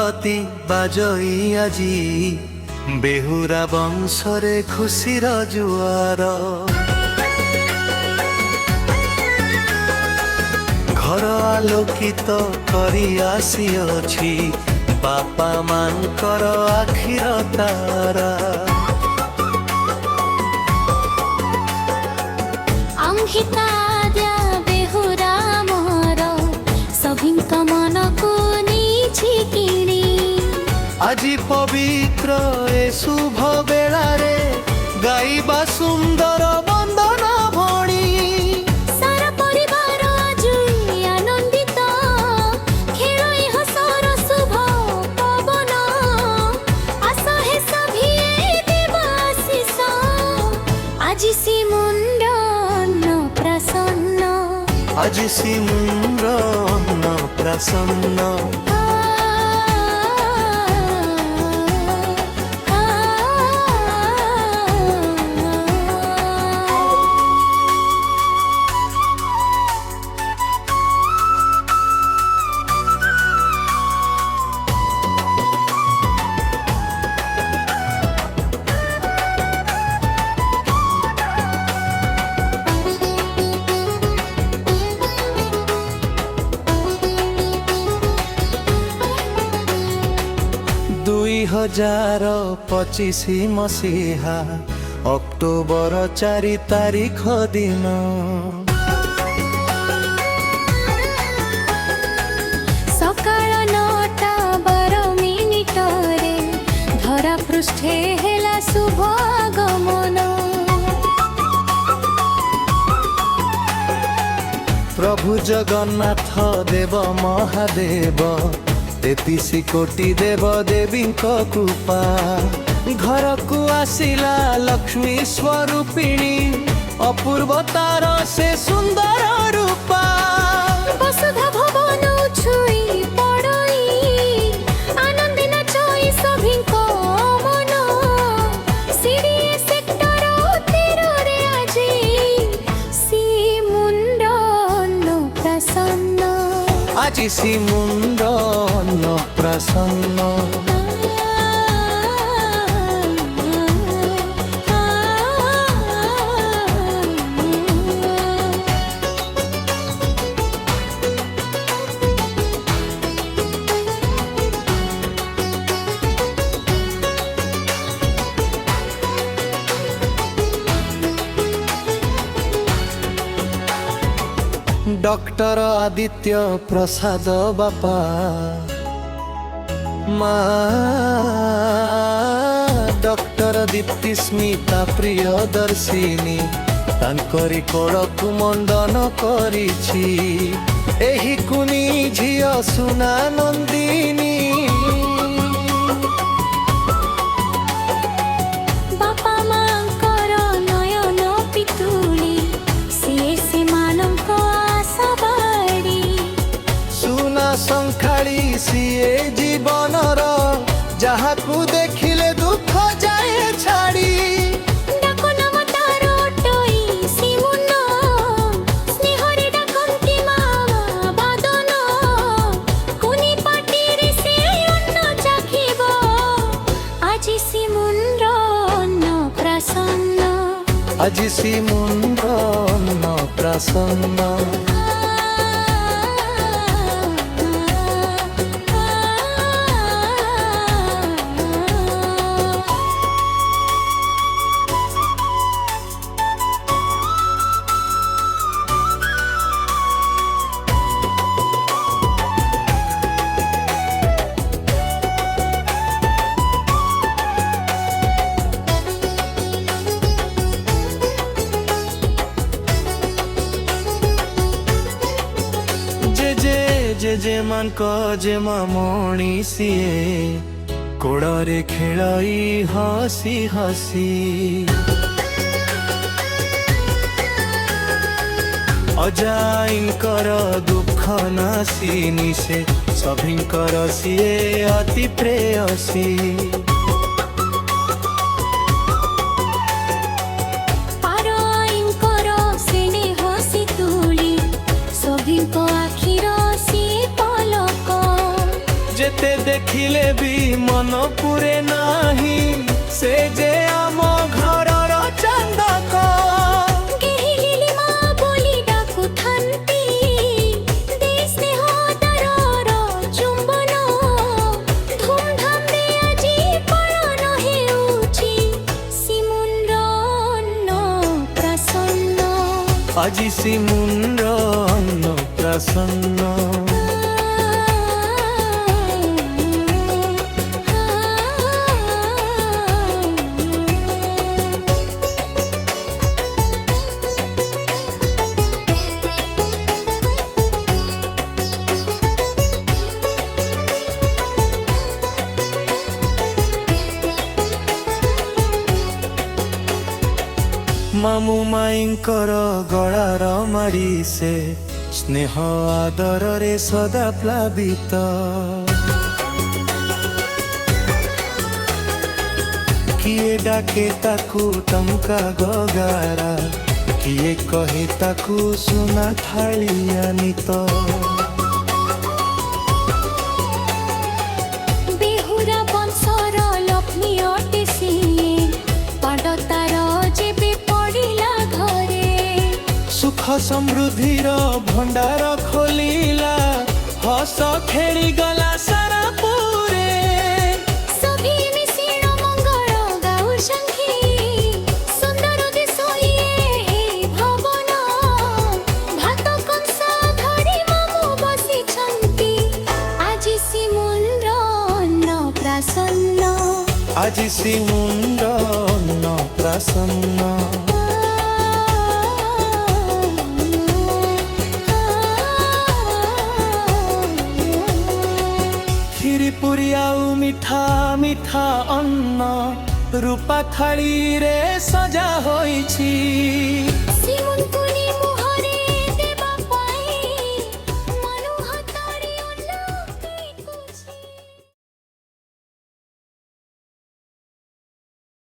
प्रति बाजई आजी बेहुरा वंशरे खुशीर जुआर घर आलोकित करी आसी बापा मानकर आखिर तारा अंकिता द्या बेहुरा मोर सभिंक मन को नीछि किणी আজি पवित्र ए शुभ बेला रे गाइबा सुंदर वंदना भणी सारा परिवार जुई आनंदित खेलई हसर शुभ पवन आशा है सभी देव आशीष आज सी मुंडन प्रसन्न आज सी मुंडन प्रसन्न हजार 25 मसीहा अक्टोबर 4 तारिख दिन सकाळ 9:12 रे धरा पृष्ठे हेला शुभ आगमन प्रभु जगन्नाथ देव महादेव 33 कोटी देव देवी कृपा घर को आसिला लक्ष्मी स्वरूपिणी अपूर्व तार से सुंदर रूपा वसुधा भवन छुई पड़ई आनंद नाचई सभिंको मन सीढ़ी सेक्टर 13 रे आजी सी मुंडन प्रसन्न आज सी मुंडन प्रसन्न डॉक्टर आदित्य प्रसाद बापा डॉक्टर दीप्ति स्मिता प्रियदर्शिनी तांकरी कोड़कु मंडन करिछि एही कुनी झियो सुना नंदिनी बापा मांकर नयन पितुली से मानक आशा बाड़ी सुना संखाड़ी सीए जीवनर जहाँ को देखिले दुख जाए छाड़ी आज सी मुंडन प्रसन्न जे मान को जे मामणी सीए कोड़े खेलाई हसी हसी अजाइंकर दुख नासिनी से सभिंकर सीए अति प्रेयसी देखिले भी मन पुरे नाही से जे आम घरर चांदक केहिली मा बोली डाकुथांती दे स्नेह तारर चुंबन धूमधाम रे आजी पालन हेउची सिमुनर अन्नप्राशन আজি শ্রীমুন্দ্র অন্নপ্রাশন্ন ମାମୁ ମାଇଙ୍କର ଗଳାର ମାରି ସେ ସ୍ନେହ ଆଦରରେ ସଦା ପ୍ଲାବିତ କିଏ ଡାକେ ତାକୁ ଟଙ୍କା ଗଗାରା କିଏ କହେ ତାକୁ ସୁନା ଥାଳି ଆନିତ बेहुरा वंशर लक्ष्मी अटे सिए पाडतार जेबे पड़िला घरे सुख समृद्धिर भंडार खोलिला हस खेली गला सारा पुरे सभी मिश्रण मंगल गाउ शंखी सुंदर देश ये हे भवन भात कंसा धरी मामु बसी छंती आजी सिमुंद्र अन्नप्राशन আজি শ্রীমুন্দ্র অন্নপ্রাশন্ন କ୍ଷୀରି ପୁରୀ ଆଉ ମିଠା ମିଠା ଅନ୍ନ ରୂପା ଥାଳିରେ ସଜା ହୋଇଛି